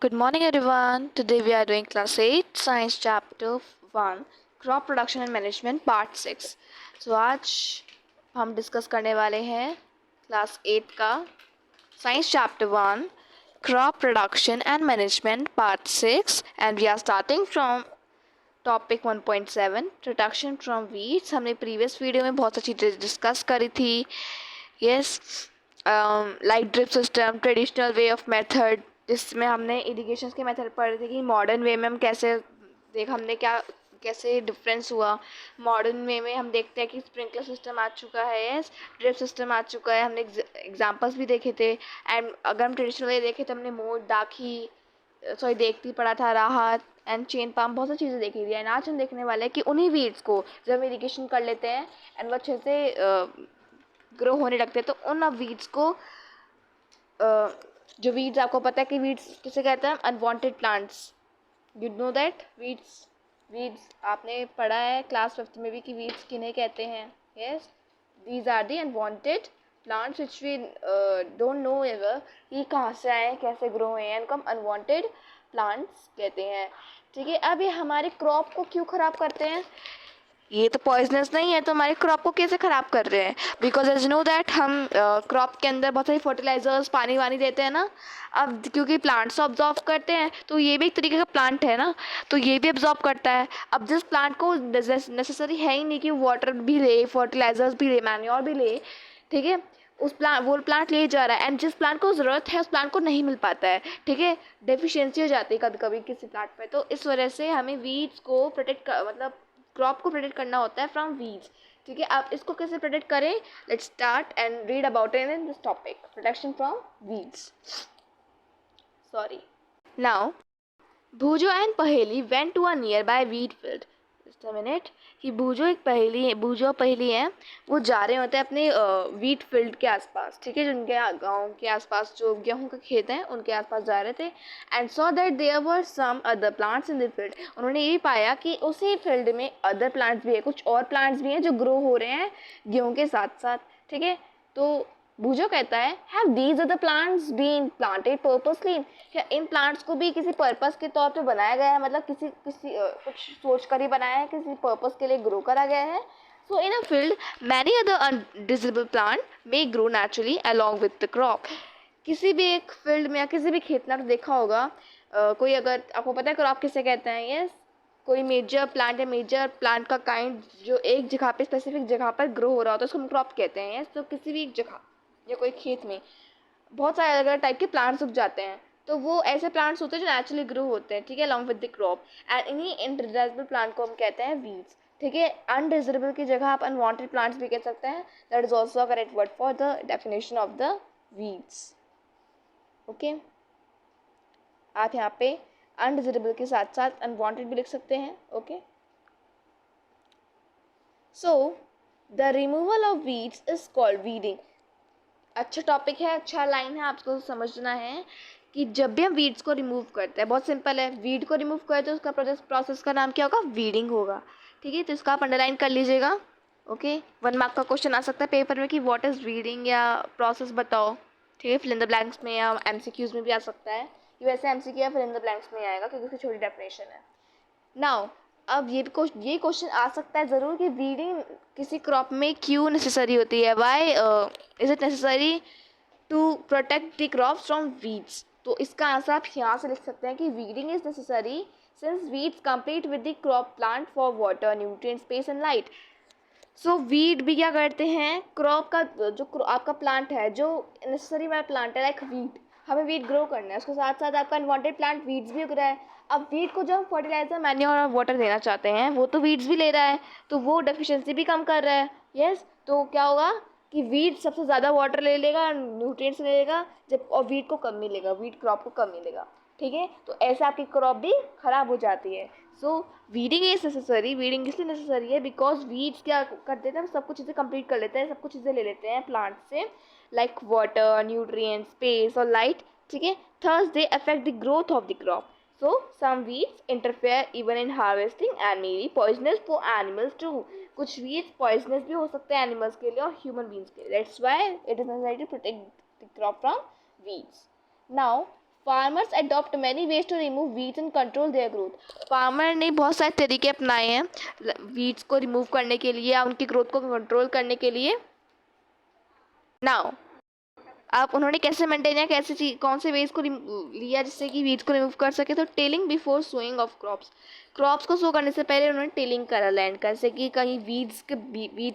Good morning everyone. Today we are doing class 8 science chapter 1 crop production and management part 6. So आज हम discuss करने वाले हैं class 8 का science chapter 1 crop production and management part 6 and we are starting from topic 1.7 production from weeds. हमने previous video में बहुत सारी चीज़ें डिस्कस करी थी. Yes, like drip system, traditional way of method, जिसमें हमने इरिगेशन के मेथड पढ़े थे कि मॉडर्न वे में हम कैसे हमने कैसे डिफरेंस हुआ. मॉडर्न वे में हम देखते हैं कि स्प्रिंकलर सिस्टम आ चुका है, यस, ड्रिप सिस्टम आ चुका है, हमने एग्जांपल्स भी देखे थे. एंड अगर हम ट्रेडिशनल वे देखें तो हमने मोर, दाखी, देखती पड़ा था, राहत एंड चेन पाम, बहुत सारी चीज़ें देखी थी. एंड आज हम देखने वाले हैं कि उन्हीं वीड्स को जब हम इरिगेशन कर लेते हैं एंड वो अच्छे से ग्रो होने लगते हैं तो उन वीड्स को जो वीड्स, आपको पता है कि वीड्स किसे कहते हैं? Unwanted plants. You know that weeds आपने पढ़ा है क्लास 5 में भी कि वीड्स किन्हें कहते हैं. Yes, these are the unwanted plants which we don't know ever ये कहाँ से आए, कैसे ग्रो हुए हैं, इनको हम अनवांटेड प्लांट्स कहते हैं. ठीक है, अब ये हमारे क्रॉप को क्यों ख़राब करते हैं? ये तो पॉइजनस नहीं है तो हमारे क्रॉप को कैसे ख़राब कर रहे हैं? बिकॉज एज नो दैट हम क्रॉप के अंदर बहुत सारी फर्टिलाइजर्स, पानी वानी देते हैं ना. अब क्योंकि प्लांट्स ऑब्जॉर्व करते हैं तो ये भी एक तरीके का प्लांट है ना, तो ये भी ऑब्जॉर्व करता है. अब जिस प्लांट को नेसेसरी है ही नहीं कि वाटर भी ले, फर्टिलाइजर्स भी ले, मैन्योर भी ले, ठीक है, वो प्लांट ले जा रहा है. एंड जिस प्लांट को ज़रूरत है उस प्लांट को नहीं मिल पाता है. ठीक है, डेफिशिएंसी हो जाती है कभी कभी किसी प्लांट में. तो इस वजह से हमें वीड्स को प्रोटेक्ट मतलब क्रॉप को प्रोटेक्ट करना होता है फ्रॉम वीड्स. ठीक है, आप इसको कैसे प्रोटेक्ट करें? Let's start and read about it in this topic, protection from weeds. Sorry. Now Boojho and Paheli went to a nearby weed field. Just a minute. कि भूजो पहेली हैं, वो जा रहे होते हैं अपने वीट फील्ड के आसपास. ठीक है, जिनके गांव के आसपास जो गेहूं के खेत हैं उनके आसपास जा रहे थे. And saw that there were some other plants in the field. उन्होंने ये भी पाया कि उसी फील्ड में अदर प्लांट्स भी है, कुछ और प्लांट्स भी हैं जो ग्रो हो रहे हैं गेहूं के साथ साथ. ठीक है, तो भूजो कहता है have these other plants been planted purposely. क्या इन प्लांट्स को भी किसी पर्पस के तौर पे बनाया गया है, मतलब किसी कुछ सोच कर ही बनाया है, किसी पर्पस के लिए ग्रो करा गया है. So in a field many other undesirable plant may grow naturally along with the crop. किसी भी एक फील्ड में या किसी भी खेत में आपने देखा होगा, कोई, अगर आपको पता है क्रॉप किसे कहते हैं, यस, कोई मेजर प्लांट या मेजर प्लांट का काइंड जो एक जगह पे, स्पेसिफिक जगह पर ग्रो हो रहा होता है उसको हम क्रॉप कहते हैं. यस, तो किसी भी एक जगह या कोई खेत में बहुत सारे अलग अलग टाइप के प्लांट्स उग जाते हैं, तो वो ऐसे प्लांट्स होते हैं जो नेचुरली ग्रो होते हैं. ठीक है, along with the crop. And इन्हीं इनडिजिबल प्लांट को हम कहते हैं वीड्स. ठीक है, अनडिजिबल की जगह आप अनवांटेड प्लांट्स भी कह सकते हैं. That is also a correct word for the definition of the weeds. Okay, आप यहाँ पे अनडिजिबल के साथ साथ अनवांटेड भी लिख सकते हैं. Okay, so the removal of weeds is called weeding. अच्छा टॉपिक है, अच्छा लाइन है, आपको समझना है कि जब भी हम वीड्स को रिमूव करते हैं, बहुत सिंपल है, वीड को रिमूव करते हैं तो उसका प्रोसेस का नाम क्या होगा? वीडिंग होगा. ठीक है, तो इसका आप अंडरलाइन कर लीजिएगा. ओके, 1 मार्क का क्वेश्चन आ सकता है पेपर में कि व्हाट इज़ वीडिंग या प्रोसेस बताओ. ठीक है, फिल इन द ब्लैंक्स में या MCQs में भी आ सकता है. ये वैसे MCQ या फिल इन द ब्लैंक्स में आएगा क्योंकि उसकी छोटी डेफिनेशन है. नाउ अब ये क्वेश्चन आ सकता है ज़रूर कि वीडिंग किसी क्रॉप में क्यों नेसेसरी होती है. Why is it necessary to protect the crops from weeds. तो इसका आंसर आप यहाँ से लिख सकते हैं कि weeding is necessary since weeds complete with the crop plant for water, nutrient, space and light. So weed भी क्या करते हैं, क्रॉप का जो आपका प्लांट है, जो नेसेसरी वाला प्लांट है, लाइक वीट, हमें वीट ग्रो करना है, उसके साथ साथ आपका अनवांटेड प्लांट वीड्स भी उग रहा है. अब वीट को जब हम फर्टिलाइजर, मैन्योर और वाटर देना चाहते हैं, वो तो वीड्स भी ले रहा है, तो वो डेफिशिएंसी भी कम कर रहा है. यस, तो क्या होगा कि वीट सबसे ज़्यादा वाटर ले लेगा, न्यूट्रिएंट्स ले लेगा, जब और वीट को कम मिलेगा, वीट क्रॉप को कम मिलेगा. ठीक है, तो ऐसे आपकी क्रॉप भी ख़राब हो जाती है. सो वीडिंग इज नेसेसरी. वीडिंग इसलिए नेसेसरी है बिकॉज वीड्स क्या कर देते हैं, सब कुछ चीज़ें कंप्लीट कर लेते हैं, सब कुछ चीज़ें ले लेते हैं प्लांट से, लाइक वाटर, न्यूट्रिएंट, स्पेस और लाइट. ठीक है, thus they affect the growth of the crop. So some weeds interfere even in harvesting and may be poisonous for animals too. कुछ वीड्स पॉइजनस भी हो सकते हैं एनिमल्स के लिए और ह्यूमन बींग्स के लिए. That's why it is necessary to protect the crop from weeds. Now farmers adopt many ways to remove weeds and control their growth. Farmer ने बहुत सारे तरीके अपनाए हैं वीड्स को रिमूव करने के लिए या उनकी ग्रोथ को कंट्रोल करने के लिए। नाउ आप उन्होंने कैसे मेंटेन या कैसे कौन से वेज को लिया जिससे कि वीड्स को रिमूव कर सके। तो tilling before sowing of crops को सो करने से पहले उन्होंने टिलिंग करा लैंड का, जैसे कि कहीं वीड्स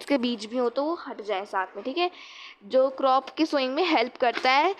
के बीज भी हो तो वो हट जाए साथ में, ठीक है, जो क्रॉप की सोइंग में हेल्प करता है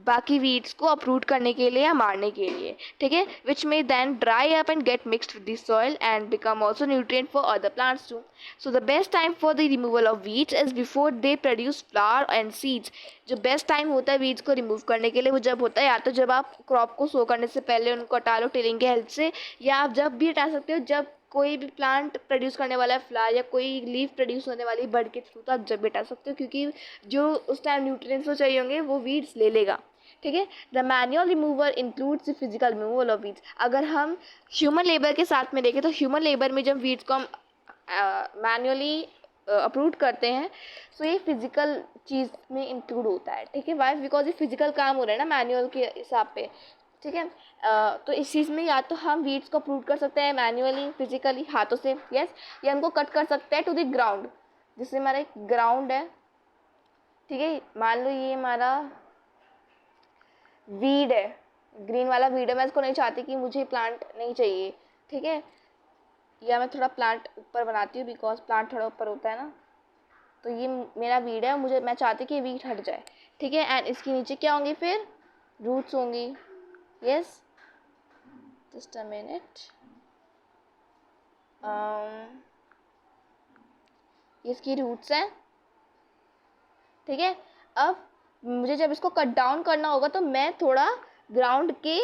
बाकी वीड्स को अपरूट करने के लिए या मारने के लिए, ठीक है, विच में then dry up and get mixed with the soil and become also nutrient for other plants too. So the best time for the removal of weeds is before they produce flower and seeds. जो best time होता है weeds को remove करने के लिए वो जब होता है या तो जब आप क्रॉप को सो करने से पहले उनको हटा लो टिलिंग के हेल्प से, या आप जब भी हटा सकते हो जब कोई भी प्लांट प्रोड्यूस करने वाला है फ्लावर या कोई लीफ प्रोड्यूस होने वाली बर्ड के थ्रू, तो आप जब भी हटा सकते हो क्योंकि जो उस टाइम न्यूट्रिएंट्स वो चाहिए होंगे वो वीड्स ले लेगा, ठीक है। The manual removal includes the physical removal of weeds. अगर हम ह्यूमन लेबर के साथ में देखें तो ह्यूमन लेबर में जब वीड्स को हम मैनुअली अप्रूव करते हैं तो ये फिजिकल चीज़ में इंक्लूड होता है, ठीक है। वाई? बिकॉज ये फिजिकल काम हो रहा है ना मैनुअल के हिसाब पे, ठीक है। तो इस चीज़ में या तो हम वीड्स को अप्रूव कर सकते हैं मैनुअली फिजिकली हाथों से, यस, या हमको कट कर सकते हैं टू द ग्राउंड, जिससे हमारा एक ग्राउंड है, ठीक है। मान लो ये हमारा वीड है, ग्रीन वाला वीड है, मैं इसको नहीं चाहती कि मुझे प्लांट नहीं चाहिए, ठीक है, या मैं थोड़ा प्लांट ऊपर बनाती हूँ बिकॉज प्लांट थोड़ा ऊपर होता है ना, तो ये मेरा वीड है, मैं चाहती कि ये वीड हट जाए, ठीक है। एंड इसके नीचे क्या होंगी फिर? रूट्स होंगी, यस, जस्ट अ मिनट, इसकी रूट्स हैं, ठीक है। अब मुझे जब इसको कट डाउन करना होगा तो मैं थोड़ा ग्राउंड के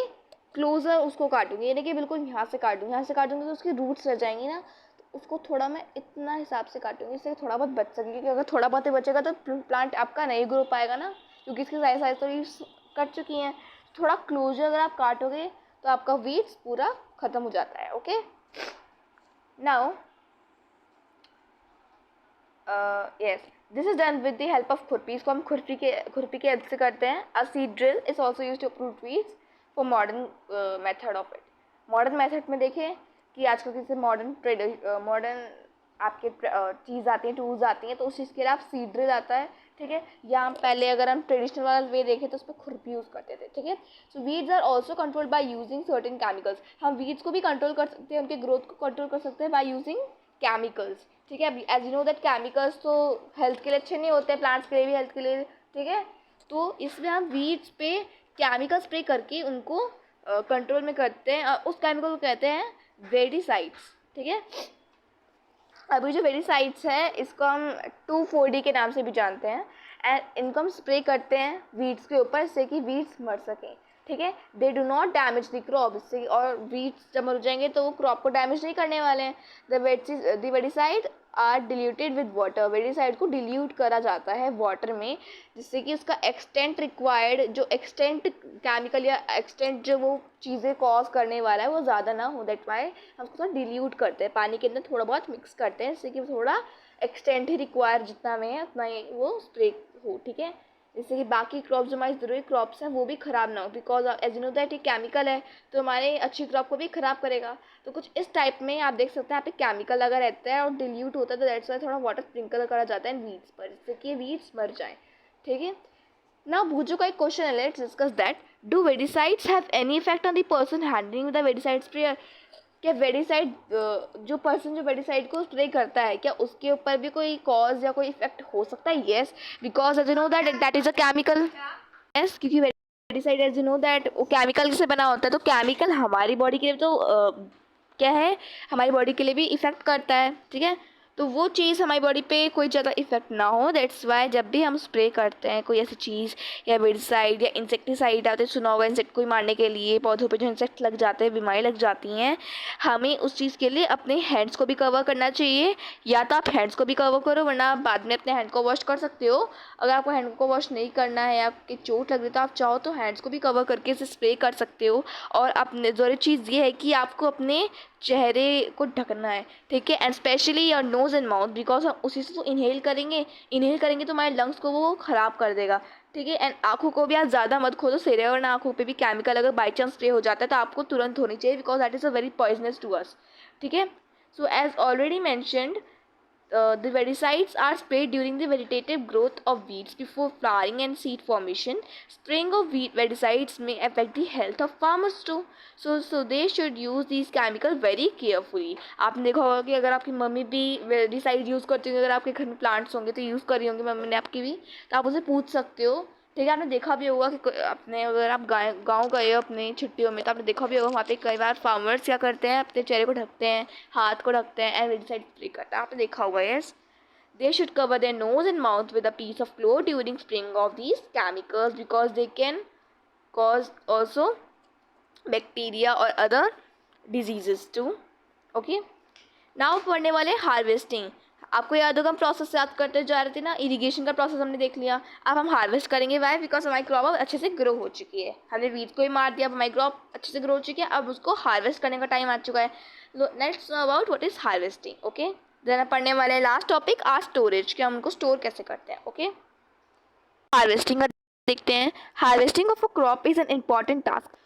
क्लोजर उसको काटूंगी, यानी कि बिल्कुल यहाँ से काटूंगी, यहाँ से काटूंगी तो उसकी रूट्स रह जाएंगी ना, तो उसको थोड़ा मैं इतना हिसाब से काटूंगी इससे थोड़ा बहुत बच सके, क्योंकि अगर थोड़ा बहुत ही बचेगा तो प्लांट आपका नहीं ग्रो पाएगा ना, क्योंकि इसकी साइज थोड़ी कट चुकी हैं। थोड़ा क्लोजर अगर आप काटोगे तो आपका वीड्स पूरा ख़त्म हो जाता है, okay. Now yes, this is done with the help of khurpi. इसको हम खुरपी के हेल्प से करते हैं। A seed drill is also use to uproot weeds for modern method of it. Modern method में देखें कि आजकल किसी मॉडर्न आपके चीज़ आती हैं, टूल्स आती हैं, तो उस चीज़ के लिए आप सीड ड्रिल आता है, ठीक है। या हम पहले अगर हम ट्रेडिशनल वाला वे देखें तो उस पर खुरपी यूज़ करते थे, ठीक है। So weeds are also controlled by using certain chemicals. हम वीड्स को भी कंट्रोल कर सकते हैं, उनके ग्रोथ को कंट्रोल कर सकते हैं बाय यूजिंग केमिकल्स, ठीक है। As you know that chemicals तो हेल्थ के लिए अच्छे नहीं होते, प्लांट्स के लिए भी हेल्थ के लिए, ठीक है। तो इसलिए हम वीड्स पे केमिकल स्प्रे करके उनको कंट्रोल में करते हैं। उस केमिकल को कहते हैं वेडिसाइड्स, ठीक है। अभी जो वेडिसाइड्स है इसको हम 2,4-D के नाम से भी जानते हैं, एंड इनको हम स्प्रे करते हैं वीड्स के ऊपर इससे कि वीड्स मर सकें, ठीक है। They do not damage the crop, इससे और वीड्स जब मर जाएंगे तो वो क्रॉप को डैमेज नहीं करने वाले हैं। The weedicide are diluted with water. Weedicide को डिल्यूट करा जाता है वाटर में, जिससे कि उसका एक्सटेंट रिक्वायर्ड जो एक्सटेंट केमिकल या एक्सटेंट जो वो चीज़ें कॉज करने वाला है वो ज़्यादा ना हो। दैट वाई हम उसको थोड़ा डिल्यूट करते हैं, पानी के अंदर थोड़ा बहुत मिक्स करते हैं, जिससे कि थोड़ा एक्सटेंट ही रिक्वायर जितना में है उतना ही वो स्प्रे हो, ठीक है। जिससे कि बाकी क्रॉप्स जो हमारी ज़रूरी क्रॉप्स हैं वो भी ख़राब ना हो, because as you know that ये केमिकल है तो हमारे अच्छी क्रॉप को भी ख़राब करेगा। तो कुछ इस टाइप में आप देख सकते हैं, यहाँ पे केमिकल लगा रहता है और डिल्यूट होता है, तो दैट्स वाई थोड़ा वाटर स्प्रिंकल करा जाता है वीड्स पर, जिससे कि वीड्स मर जाएँ, ठीक है। नाउ भूजो का एक क्वेश्चन है, let's discuss that. Do weedicides have any effect on the person handling the weedicide sprayer? क्या वेडिसाइड जो पर्सन जो वेडिसाइड को स्प्रे करता है क्या उसके ऊपर भी कोई कॉज या कोई इफेक्ट हो सकता है? Yes, because as you know that is a chemical. Yes, क्योंकि weedicide as you know that वो केमिकल से बना होता है, तो केमिकल हमारी बॉडी के लिए तो क्या है, हमारी बॉडी के लिए भी इफ़ेक्ट करता है, ठीक है। तो वो चीज़ हमारी बॉडी पे कोई ज़्यादा इफेक्ट ना हो, दैट्स वाई जब भी हम स्प्रे करते हैं कोई ऐसी चीज़ या वेडिसाइड या इंसेक्टिसाइड आते हैं, सुना होगा इंसेक्ट को मारने के लिए, पौधों पे जो इंसेक्ट लग जाते हैं, बीमारी लग जाती हैं, हमें उस चीज़ के लिए अपने हैंड्स को भी कवर करना चाहिए। या तो आप हैंड्स को भी कवर करो, वरना आप बाद में अपने हैंड को वॉश कर सकते हो। अगर आपको हैंड को वॉश नहीं करना है, आपकी चोट लग रही तो आप चाहो तो हैंड्स को भी कवर करके इसे स्प्रे कर सकते हो। और अपने ज़रूरी चीज़ ये है कि आपको अपने चेहरे को ढकना है, ठीक है, and specially your nose and mouth, because हम उसी से तो इन्हेल करेंगे तो हमारे लंग्स को वो ख़राब कर देगा, ठीक है। एंड आँखों को भी आप ज़्यादा मत खोलो, सिरे और आँखों पे भी केमिकल अगर बाई चांस स्प्रे हो जाता है तो आपको तुरंत होनी चाहिए, because that is a very poisonous to us. ठीक है। So as already mentioned, the weedicides are sprayed during the vegetative growth of weeds before flowering and seed formation. Spraying of weedicides may affect the health of farmers too. So they should use these chemicals very carefully. आपने देखा होगा कि अगर आपकी mummy भी weedicide use करती होंगी, अगर आपके घर में प्लांट्स होंगे तो यूज़ करी होंगी मम्मी ने आपकी भी, तो आप उसे पूछ सकते हो। ठीक है। आपने देखा भी होगा कि अपने अगर आप गाँव गए हो अपनी छुट्टियों में, तो आपने देखा भी होगा वहाँ पे कई बार फार्मर्स क्या करते हैं, अपने चेहरे को ढकते हैं, हाथ को ढकते हैं एंड वेडिसाइड स्प्रे करते हैं। आपने देखा होगा। Yes, they should cover their nose and mouth with a piece of cloth during spraying of these chemicals, because they can cause also bacteria or other diseases too. Okay, now पढ़ने वाले harvesting. आपको याद होगा हम process याद करते जा रहे थे ना, इरिगेशन का प्रोसेस हमने देख लिया। अब हम हार्वेस्ट करेंगे। वाई? बिकॉज हमारी क्रॉप अब अच्छे से ग्रो हो चुकी है, हमने वीड को ही मार दिया, अब हमारी क्रॉप अच्छे से ग्रो हो चुकी है, अब उसको हार्वेस्ट करने का टाइम आ चुका है। Let's know about what is harvesting. Okay, then पढ़ने वाले लास्ट टॉपिक आज स्टोरेज, कि हम उनको स्टोर कैसे करते हैं। ओके, हार्वेस्टिंग का देखते हैं। Harvesting of a crop is an important task.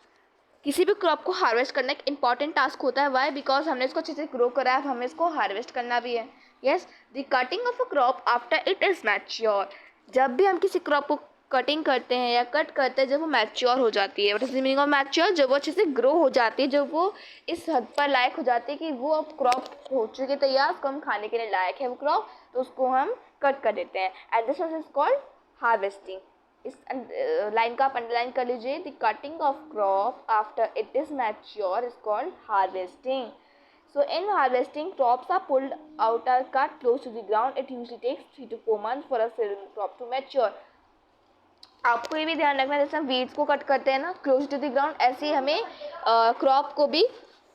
किसी भी क्रॉप को हार्वेस्ट करना एक इंपॉर्टेंट टास्क होता है। वाई? बिकॉज हमने इसको अच्छे से ग्रो करा है, अब हमें इसको हार्वेस्ट करना भी है। Yes, the cutting of a crop after it is mature. जब भी हम किसी क्रॉप को कटिंग करते हैं या कट करते हैं, जब वो मैच्योर हो जाती है। What is the meaning of mature? जब वो अच्छे से ग्रो हो जाती है, जब वो इस हद पर लायक हो जाती है कि वो अब क्रॉप हो चुकी है तैयार, उसको हम खाने के लिए लायक है वो क्रॉप, तो उसको हम कट कर देते हैं। And this is called harvesting. इस लाइन का आप अंडरलाइन कर लीजिए। The cutting of crop after it is mature is called harvesting. So in harvesting, crops are pulled out or cut close to the ground. It usually takes 3 to 4 months for a cereal crop to mature. आपको ये भी ध्यान रखना है, जैसे हम weeds को cut करते हैं ना क्लोज टू द ग्राउंड, ऐसे ही हमें क्रॉप को भी,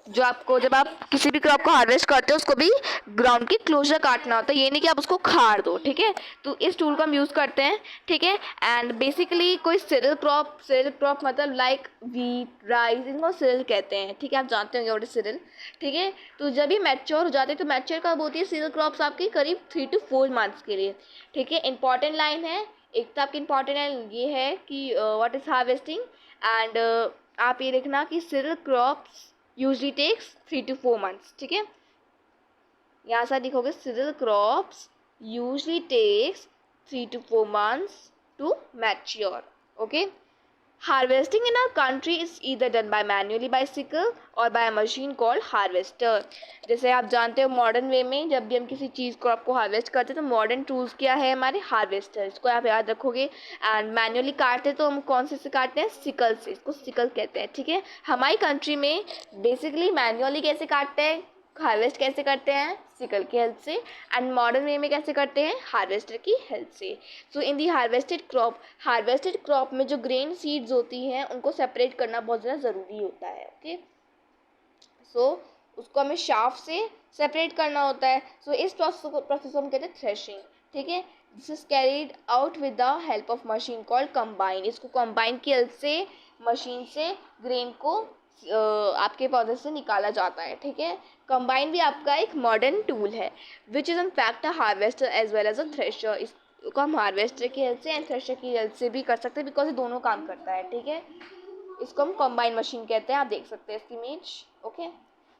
जो आपको जब आप किसी भी क्रॉप को हार्वेस्ट करते हो उसको भी ग्राउंड के क्लोजर काटना होता है। ये नहीं कि आप उसको खाड़ दो। ठीक है, तो इस टूल को हम यूज़ करते हैं। ठीक है। एंड बेसिकली कोई सिरिल क्रॉप मतलब लाइक वीट, राइस, इनको सिरिल कहते हैं। ठीक है, आप जानते होंगे व्हाट इज सिरिल। ठीक है, तो जब ये मैच्योर हो जाते हैं, तो मैच्योर कब होती है सिरिल क्रॉप्स आपकी? करीब 3 to 4 मंथ्स के लिए। ठीक है, इंपॉर्टेंट लाइन है एक, तो आपकी इंपॉर्टेंट लाइन ये है कि व्हाट इज हार्वेस्टिंग। एंड आप ये लिखना कि Cyril crops usually takes 3 to 4 months। ठीक है, यहाँ से लिखोगे cereal crops usually takes 3 to 4 months to mature। okay, harvesting in our country is either done by manually by sickle or by a machine called harvester। जैसे आप जानते हो modern way में जब भी हम किसी चीज़ को आपको हार्वेस्ट करते हैं तो मॉडर्न टूल्स क्या है हमारे? हार्वेस्टर। इसको आप याद रखोगे। एंड मैनुअली काटते तो हम कौन से काटते हैं? सिकल से, इसको सिकल कहते हैं। ठीक है, हमारी कंट्री में बेसिकली मैनुअली कैसे काटते हैं, हार्वेस्ट कैसे करते हैं? सिकल की हेल्प से। एंड मॉडर्न वे में कैसे करते हैं? हार्वेस्टर की हेल्प से। सो इन दी हार्वेस्टेड क्रॉप में जो ग्रेन सीड्स होती हैं उनको सेपरेट करना बहुत ज़्यादा ज़रूरी होता है। ओके, सो उसको हमें शाफ्ट से सेपरेट करना होता है। सो इस प्रोसेस को हम कहते हैं थ्रेशिंग। ठीक है, this is carried out with the help of machine called combine. इसको कंबाइन की हेल्प से मशीन से ग्रेन को आपके पौधे से निकाला जाता है। ठीक है, कंबाइन भी आपका एक मॉडर्न टूल है which is in fact a harvester as well as a thresher. इसको हम हार्वेस्टर की हेल्प से एंड थ्रेशर की हेल्प से भी कर सकते हैं, बिकॉज ये दोनों काम करता है। ठीक है, इसको हम कंबाइन मशीन कहते हैं। आप देख सकते हैं इसकी इमेज। ओके,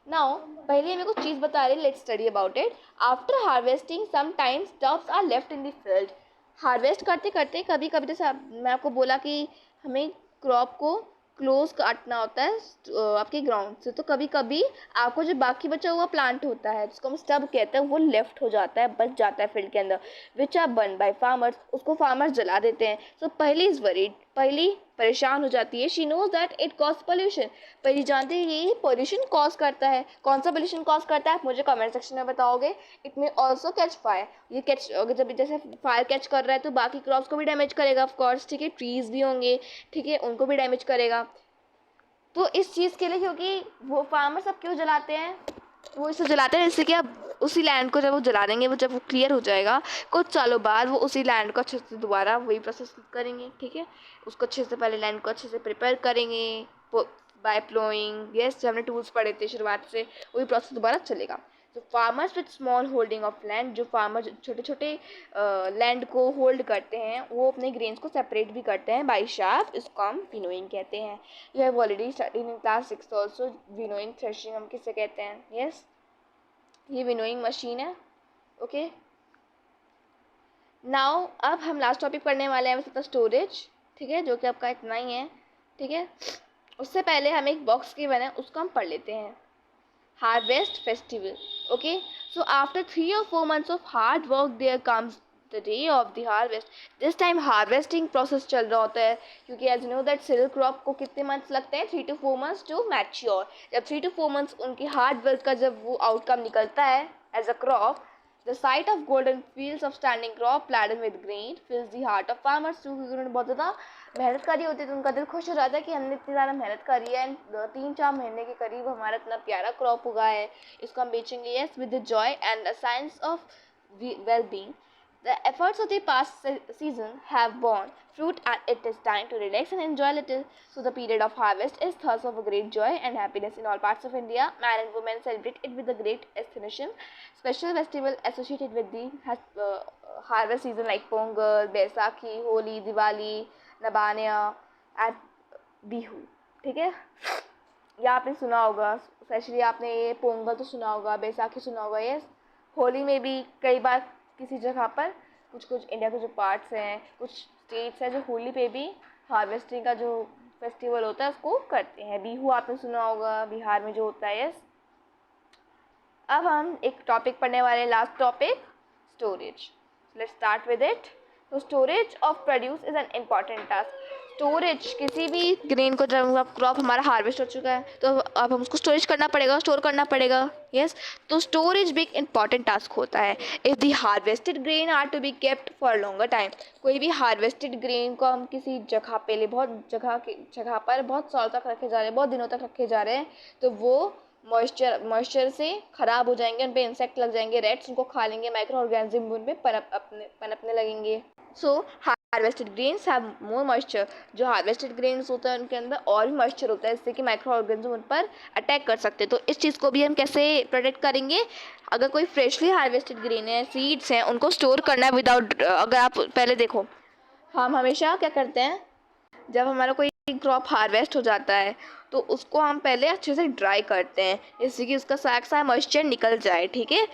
नाउ पहले हमें कुछ चीज़ बता रहे हैं, let's study about it. After harvesting sometimes stuffs are left in the field. Harvest करते करते कभी कभी, जैसे मैं आपको बोला कि हमें क्रॉप को क्लोज काटना होता है आपके ग्राउंड से, तो कभी कभी आपको जो बाकी बचा हुआ प्लांट होता है जिसको हम स्टब कहते हैं वो लेफ्ट हो जाता है, बच जाता है फील्ड के अंदर, which are burn by farmers. उसको फार्मर्स जला देते हैं। सो पहली इज वरीड, पहली परेशान हो जाती है। She knows that it cause pollution. पहली जानती है ये पोल्यूशन कॉज करता है। कौन सा पोल्यूशन कॉज करता है आप मुझे कमेंट सेक्शन में बताओगे। इट में ऑल्सो कैच फायर। ये कैच, जब जैसे फायर कैच कर रहा है तो बाकी क्रॉप्स को भी डैमेज करेगा ऑफकोर्स। ठीक है, ट्रीज भी होंगे, ठीक है, उनको भी डैमेज करेगा। तो इस चीज़ के लिए, क्योंकि वो फार्मर सब क्यों जलाते हैं, वो इससे जलाते हैं जैसे कि अब उसी लैंड को जब वो जला देंगे, वो जब वो क्लियर हो जाएगा कुछ सालों बाद, वो उसी लैंड को अच्छे से दोबारा वही प्रोसेस करेंगे। ठीक है, उसको अच्छे से पहले लैंड को अच्छे से प्रिपेयर करेंगे बाय प्लोइंग। यस, जो हमने टूल्स पढ़े थे शुरुआत से, वही प्रोसेस दोबारा चलेगा। तो farmers with small holding of land, जो फार्मर छोटे छोटे लैंड को होल्ड करते हैं, वो अपने ग्रेन्स को सेपरेट भी करते हैं बाई शाफ्ट, इसको हम विनोइंग कहते हैं. You have already studied in class 6 also. Winnowing threshing हम किसे कहते हैं. यस, ये विनोइंग मशीन है. ओके, नाउ अब हम लास्ट टॉपिक पढ़ने वाले हैं, स्टोरेज. ठीक है, जो कि आपका इतना ही है. ठीक है, उससे पहले हम एक बॉक्स के बने उसको हम पढ़ लेते हैं. Harvest festival. Okay, so after 3 or 4 months of hard work, there comes the day of the harvest. This time harvesting process चल रहा होता है, क्योंकि as you know that cereal crop को कितने months लगते हैं, 3 to 4 months to mature. जब 3 to 4 months उनकी hard work का जब वो outcome निकलता है as a crop, the sight of golden fields of standing crop laden with grain fills the heart of farmers too. क्योंकि उन्होंने बहुत ज़्यादा मेहनत करी होती है, तो उनका दिल खुश हो जाता है कि हमने इतनी ज़्यादा मेहनत करी है, 3-4 महीने के करीब हमारा इतना प्यारा क्रॉप उगा है, इसको हम बेचेंगे. Yes, with the Joy and a sense of well being. The efforts of the past season have borne fruit and it is time to relax and enjoy a little. So the period of harvest is thus of a great joy and happiness in all parts of India. Man and women celebrate it with a great enthusiasm. Special festival associated with the harvest season like Pongal, Baisakhi, Holi, Diwali, Nabanna and Bihu. ठीक है, या आपने सुना होगा, specially आपने ये पोंगल तो सुना होगा, बैसाखी सुना होगा. यस, होली में भी कई बार किसी जगह पर कुछ इंडिया के जो पार्ट्स हैं, कुछ स्टेट्स हैं जो होली पे भी हार्वेस्टिंग का जो फेस्टिवल होता है उसको करते हैं. बिहू आपने सुना होगा, बिहार में जो होता है. यस, अब हम एक टॉपिक पढ़ने वाले, last topic, storage. Let's start with it. तो storage of produce is an important task. Storage, किसी भी ग्रेन को जब क्रॉप हमारा हार्वेस्ट हो चुका है तो अब हम उसको स्टोरेज करना पड़ेगा, स्टोर करना पड़ेगा. यस, तो स्टोरेज भी एक इम्पॉर्टेंट टास्क होता है. If the harvested grain are to be kept for longer time, कोई भी हार्वेस्टेड ग्रेन को हम किसी जगह पे ले, बहुत जगह पर बहुत साल तक रखे जा रहे हैं, बहुत दिनों तक रखे जा रहे हैं, तो वो मॉइस्चर से ख़राब हो जाएंगे, उन पे इंसेक्ट लग जाएंगे, रेट्स उनको खा लेंगे, माइक्रो ऑर्गेनिज्म उन पे पनपने लगेंगे. So harvested grains have more moisture. जो हार्वेस्टेड ग्रेन्स होता है उनके अंदर और भी मॉइस्चर होता है, जिससे कि माइक्रो ऑर्गेनिज्म उन पर अटैक कर सकते हैं. तो इस चीज़ को भी हम कैसे प्रोटेक्ट करेंगे. अगर कोई फ्रेशली हार्वेस्टेड ग्रेन है, सीड्स हैं, उनको स्टोर करना है विदाउट, अगर आप पहले देखो, हम हमेशा क्या करते हैं, जब हमारा कोई क्रॉप हार्वेस्ट हो जाता है तो उसको हम पहले अच्छे से ड्राई करते हैं, जिससे कि उसका सारा मॉइस्चर निकल जाए. ठीक है,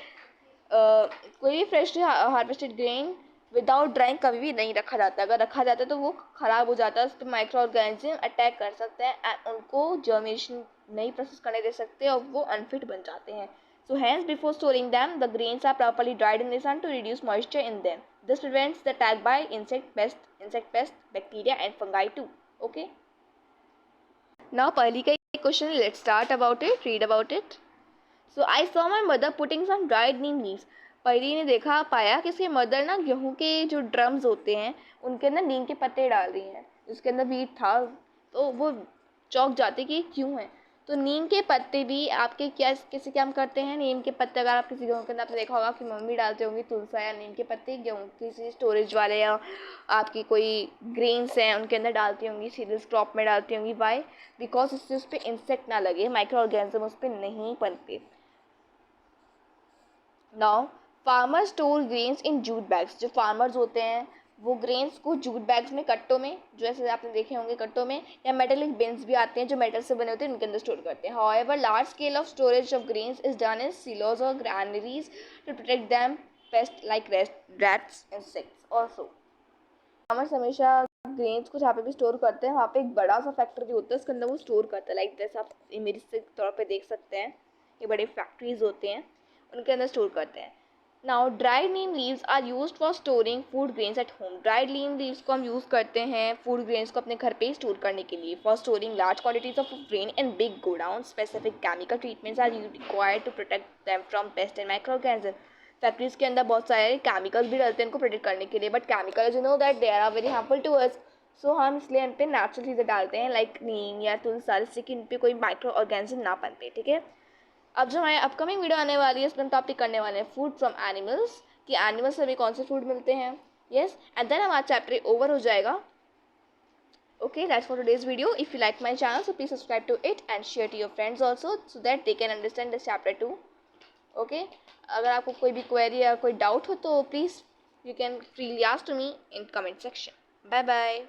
कोई भी freshly harvested grain without drawing कभी भी नहीं रखा जाता. अगर रखा जाता है तो वो ख़राब हो जाता है, उस पर माइक्रो ऑर्गेनिज्म अटैक कर सकते हैं एंड उनको जर्मिनेशन नहीं प्रोसेस करने दे सकते और वो अनफिट बन जाते हैं. So hence before storing them, the grains are properly dried in the sun to reduce moisture in them. This prevents the attack by insect pest, bacteria and fungi too. Okay. Now पहली का question, let's start about it, read about it. So I saw my mother putting some dried neem leaves. पहली ने पाया कि इसके mother ना गेहूं के जो ड्रम्स होते हैं उनके अंदर नीम के पत्ते डाल रही हैं. उसके अंदर वीट था, तो वो चौंक जाते कि क्यों है. तो नीम के पत्ते भी आपके किसी काम करते हैं. नीम के पत्ते अगर आप किसी गेहूं के अंदर, आपने देखा होगा कि मम्मी डालते होंगी तुलसा या नीम के पत्ते गेहूं किसी स्टोरेज वाले या आपकी कोई ग्रेन्स हैं उनके अंदर डालती होंगी, सीरियल्स क्रॉप में डालती होंगी. वाई? बिकॉज उससे उस पर इंसेक्ट ना लगे, माइक्रो ऑर्गेनिज्म उस पर नहीं पनपे. Now farmer store grains in jute bags. जो फार्मर्स होते हैं वो ग्रेन्स को जूट बैग्स में, कट्टों में, जो ऐसे आपने देखे होंगे कट्टों में, या मेटलिक बिन्स भी आते हैं जो मेटल से बने होते हैं, उनके अंदर स्टोर करते हैं. However large scale of storage of grains is done in silos और granaries to protect them pest like rats, insects also. Farmers हमेशा ग्रेन्स को जहाँ पे भी स्टोर करते हैं वहाँ पे एक बड़ा सा फैक्ट्री होता है, उसके अंदर वो स्टोर करता है. लाइक जैसे आप इमेज के तौर पे देख सकते हैं, ये बड़े फैक्ट्रीज होते हैं, उनके अंदर स्टोर करते हैं. Now dried neem leaves are used for storing food grains at home. Dried neem leaves को हम यूज़ करते हैं फूड ग्रेन्स को अपने घर पे ही स्टोर करने के लिए. For storing large quantities of grain in big godown, specific chemical treatments are required to protect them from pest and micro organism. Factories के अंदर बहुत सारे केमिकल्स भी डलते हैं उनको प्रोटेक्ट करने के लिए, but chemicals you know that they are very harmful to us. So हम इसलिए उन पर नेचुरल चीज़ें डालते हैं लाइक नीम या तुलसा, जिससे कि उन पर कोई माइक्रो ऑर्गेनिज्म ना पनपे. ठीक है, अब जो हमारे अपकमिंग वीडियो आने वाली है उसमें हम टॉपिक करने वाले हैं फूड फ्रॉम एनिमल्स, कि एनिमल्स से हमें कौन से फूड मिलते हैं. येस, एंड देन हमारा चैप्टर ओवर हो जाएगा. Okay, that's for today's video. If you like my channel so please subscribe to it and share to your friends also, so that they can understand this chapter too. Okay अगर आपको कोई भी query या कोई doubt हो तो please you can freely ask to me in comment section. Bye bye.